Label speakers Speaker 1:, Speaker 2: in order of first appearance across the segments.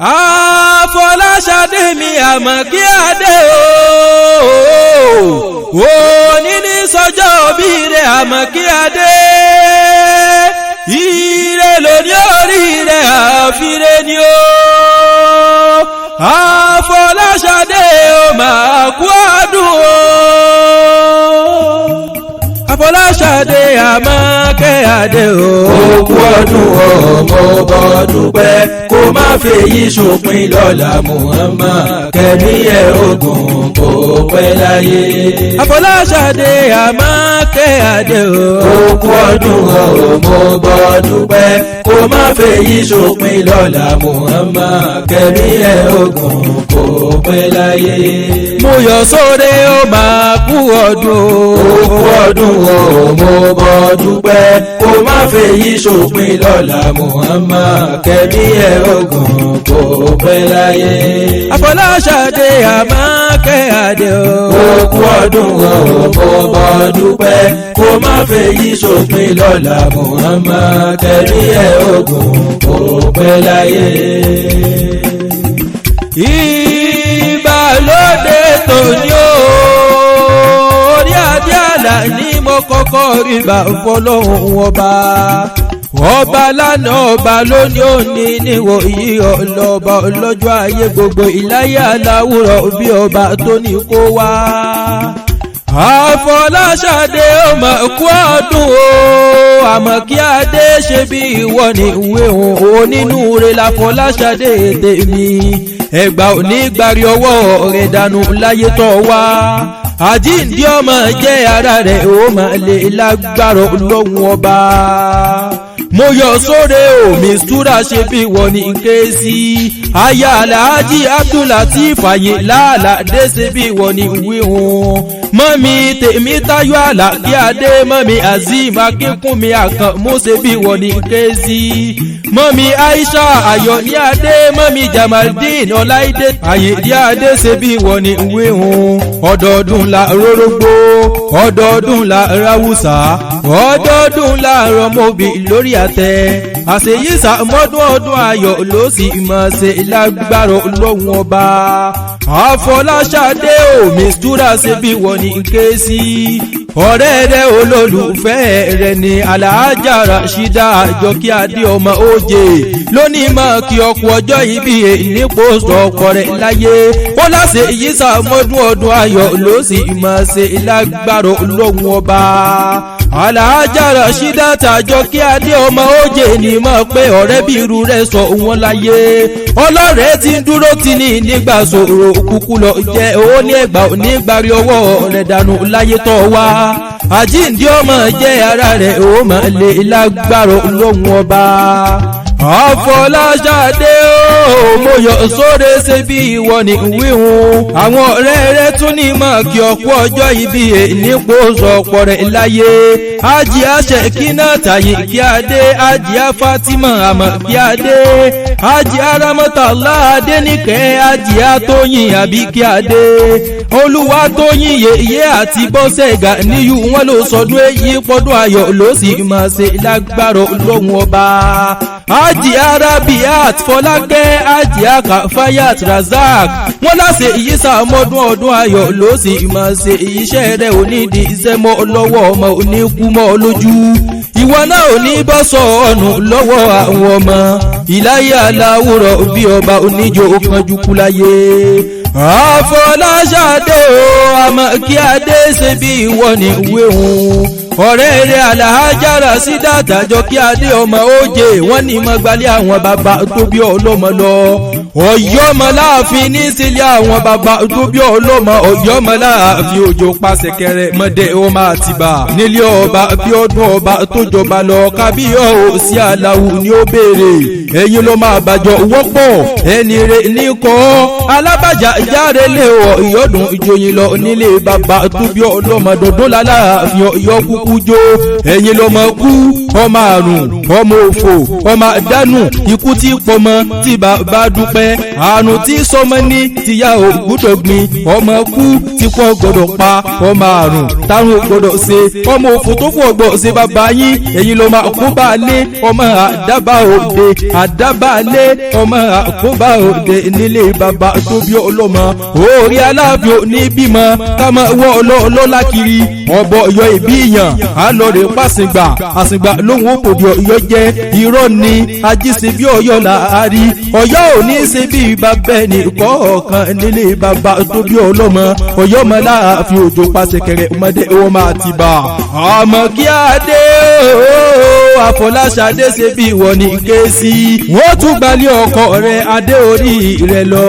Speaker 1: Afọláṣadé mi Àmọ̀kí Adé òní ní sọjọ́ òbí rẹ̀ Àmọ̀kí Adé ire lóní orí rẹ̀ àfiré ni ó Afọláṣadé ó máa kú ọdún o Afọláṣadé Àmọ̀kí Adé
Speaker 2: òkú ọdún ọmọ bọ́dún pẹ́ kó má fèyí ṣòpin lọ́la Muhammad kẹ́mi ẹ̀ ogun kó pẹ́ láyé.
Speaker 1: Afọláṣadé Àmọ̀kí Adé
Speaker 2: òkú ọdún ọmọ bọ́dún pẹ́ kó má fèyí ṣòpin lọ́la Muhammad kẹ́mi ẹ̀ ogun kó pẹ́ láyé.
Speaker 1: mo yọ̀ sóde ó máa kú ọdún
Speaker 2: òkú ọdún ọmọ bọ́dún pẹ́ kó má fèyí ṣòpin lọ́la Muhammad kẹ́mi ẹ̀ ogun kó pẹ́ láyé.
Speaker 1: Afọláṣadé Àmọ̀kí Adé
Speaker 2: òkú ọdún ọmọ bọ́dún pẹ́ kó má fèyí ṣòpin lọ́la Muhammad kẹ́mi ẹ̀ ogun kó pẹ́ láyé.
Speaker 1: Ìbálòdé tòní orí adé àlà ní mo kọ́kọ́ rí bá fọlọ́hún ọba lánàá ọba lónìí òní níwò yí ọlọ́ba ọlọ́jọ́ ayé gbogbo ìláyé aláwùrọ̀ bí ọba tó ní kó wá. Afọláṣadé ó máa kú ọdún o Àmọ̀kí Adé ṣe bí ìwọ ní ìwé òun onínúure l'Afọláṣadé tèmi ẹgbà òní gbàrí ọwọ́ rẹ̀ dànù láyé tó wá àjíǹde ọmọ jẹ́ ara rẹ̀ ó máa lè lágbára Ọlọ́hun ọba. mo yọ̀ sóde o mistura ṣe bí wọ́n ní ké sí aya Alhaji Abdulateef Àyìnlá ṣe bí wọ́n ní wí hùn mọ́mí Tèmítáyọ̀ Àlàkí Adé mọ́mí Azeem Akínkúnmi Àkànmú ṣe bí wọ́n ní ké sí mọ́mí Aisha Ayọ̀ní Adé mọ́mí Jamaldeen Ọláìdé Àyìndé Adé ṣe bí wọ́n ní wí hùn ọdọọdún la rórógbó ọdọọdún la ráwùsà ọdọọdún la rọmọbì lórí àtẹ àṣeyíṣà mọ́dún ọdún ayọ̀ ló sì máa ṣe lágbára Ọlọ́hun ọba. Afọláṣadé ò mistura ṣe bí wọ́n ní ké sí ọ̀rẹ́ rẹ̀ olólùfẹ́ rẹ̀ ní Alhaja Rashida Àjọkí Adé ọmọ Òjè lónìí máa kí ọkọ̀ ọjọ́ ìbí nípò ọkọ rẹ̀ láyé ó láṣẹ ìyíṣà mọ́dún ọdún ayọ̀ ló sì máa ṣe lágbára Ọlọ́hun ọba. Alhaja Rashida Àjọkí Adé ọmọ Òjè ní mọ̀ pé ọ̀rẹ́ bí irú rẹ̀ sọ wọn láyé ọlọ́rẹ̀ tí ń dúró tì ní nígbà ṣòro kúkú lọ jẹ́ ó ní ẹgbà onígbàrí ọwọ́ rẹ̀ dànù láyé tó wá àjíǹde ọmọ jẹ́ ara rẹ̀ ó máa lè lágbára Ọlọ́hun ọba. Afọláṣadé mo yọ̀ sóde ṣe bí ìwọ ní wíhun àwọn ọ̀rẹ́ rẹ̀ tún ní mọ̀ kí ọ̀pọ̀ ọjọ́ ìbí nípò sọ̀pọ̀ rẹ̀ láyé Hajiya Shekinat Àyìnkí Adé Hajiya Fatima Àmọ̀kí Adé Hajiya Ramọ́tàlá Adéníkẹ́ Hajiya Tóyìn Àbíkí Adé Olúwatóyìn yèyé àti Bọ́sẹ̀ Gàníyù wọn ló sọdún èyí pọ́dún ayọ̀ ló sì máa ṣe lágbára Ọlọ́hun ọba. Hajiya Rabiat Fọlákẹ́ Hajiya Kafayat Razak wọ́n láṣẹ ìyíṣà mọ́dún ọdún ayọ̀ ló sì máa ṣe iṣẹ́ rẹ̀ onídìí iṣẹ́ mọ́ lọ́wọ́ ọmọ oníkú mọ́ lójú ìwọ náà ò ní bọ́ sọ ọ̀nù lọ́wọ́ àwọn ọmọ ìláyé aláwùrọ̀ bí ọba oníjó kanjú kú láyé. Afọláṣadé Àmọ̀kí Adé ṣe bí ìwọ ní ìwé òun ọ̀rẹ́ rẹ̀ Alhaja Rashida Àjọkí Adé ọmọ Òjè wọ́n ní mọ́gbálẹ̀ àwọn bàbá tó bí ọlọ́mọ lọ Ọ̀yọ́mọ láàfin ní sílẹ̀ àwọn bàbá tó bí ọlọ́mọ Ọ̀yọ́mọ láàfin òjò pàṣẹkẹrẹ mọ́dẹ ọmọ Àtìbà nílé ọba bí ọdún ọba tó jọba lọ kábíyọ̀ òsì aláwù ni ó béèrè ẹ̀yin ló máa bàjọ́ wọ́pọ̀ ẹni rẹ̀ ní kọ́ alábàjá járe lé ìyọ́dún ìjòyìn lọ nílé bàbá tó bí ọlọ́mọ dọ̀dún lálàáfin Ọ̀yọ́ kú kúkú jó ẹ̀yin lọ́mọ kú ọmọ àrùn ọmọ òfò ọmọ àdánù ikú tí pọmọ tí bàbá dúpẹ́ àrùn tí sọmọ ní tìyá ò gbúdọ̀ gbin ọmọ kú tí pọ̀ gbọ́dọ̀ pa ọmọ àrùn táwọn ò gbọ́dọ̀ ṣe ọmọ òfò tó pọ̀ gbọ́dọ̀ ṣe bàbá yín ẹ̀yin lọ́mọ àkóbá lé ọmọ àdábà òde àdábà lé ọmọ àkóbá òde nílé bàbá tó bí ọlọ́mọ orí aláàbò ní bímọ kámọ wọ ọlọ́lá kiri ọbọ yọ ìbí yàn á lọ rè pàṣìgbà àṣìgbà lóhùn òkòdì ọ̀yọ́ jẹ́ irọ́ ni ajíṣe bí ọ̀yọ́ làárí ọ̀yọ́ ò ní ṣe bí bàbá ẹnì kọ̀ọ̀kan nílé bàbá tó bí ọlọ́mọ ọ̀yọ́ mọ láàfin òjò pàṣẹ kẹrẹ ọmọdé wọn máa ti bà àmọ́ kí adé Àfọláṣadé ṣe bí ìwọ ní ké sí wọ́n tún gbalẹ̀ ọkọ rẹ̀ adé orí rẹ̀ lọ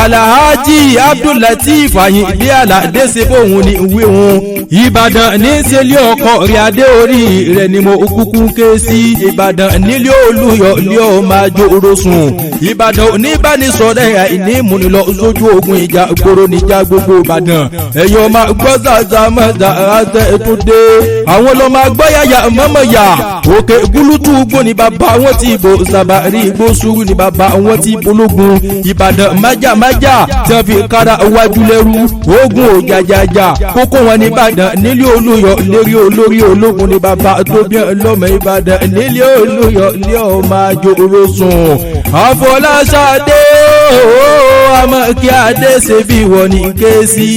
Speaker 1: Alhaji Abdulateef Àyìndé Àlàdé ṣe bóun ní ìwé wọn Ìbàdàn ní ṣẹlẹ̀ ọkọ rẹ̀ adé orí rẹ̀ ni mo kúkú ké sí Ìbàdàn nílé Olúyọ̀ lé ọ máa jó orosùn Ìbàdàn oníbánisọ̀rọ̀ àìní múnilọ sójú ogun ìjà gbòòrò níjà gbogbo Ìbàdàn ẹ̀yọ́ máa gbọ́ zàzà mọ́zà àtẹ tó dé àwọn lọ́ máa gbọ́ yàyà mọ́mọ́yà òkè gúlútù gbó ni bàbá wọn ti bò sàbàrí igbó sùúrù ni bàbá wọn ti bológun Ìbàdàn májàmájà tí wọ́n fi kára wájú lẹ́rú ogun òjàjàjà kókó wọn ní Ìbàdàn nílé Olúyọ̀ lérí olórí ológun ni bàbá tó bí ọlọ́mọ Ìbàdàn nílé Olúyọ̀ lé ọmọ àjò orosùn Àfọláṣadé àmọ́ kí adé ṣe bí ìwọ ní ké sí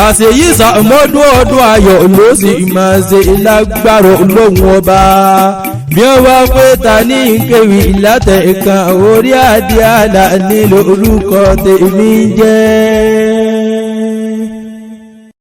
Speaker 1: àṣeyí sàmọ́dún ọdún ayọ̀ ló sì máa ṣe lágbára Ọlọ́run ọba bí wọ́n wá pé ta ní kéwì látẹ̀ẹ̀kan orí adé àlà nílò orúkọ tèmi jẹ́.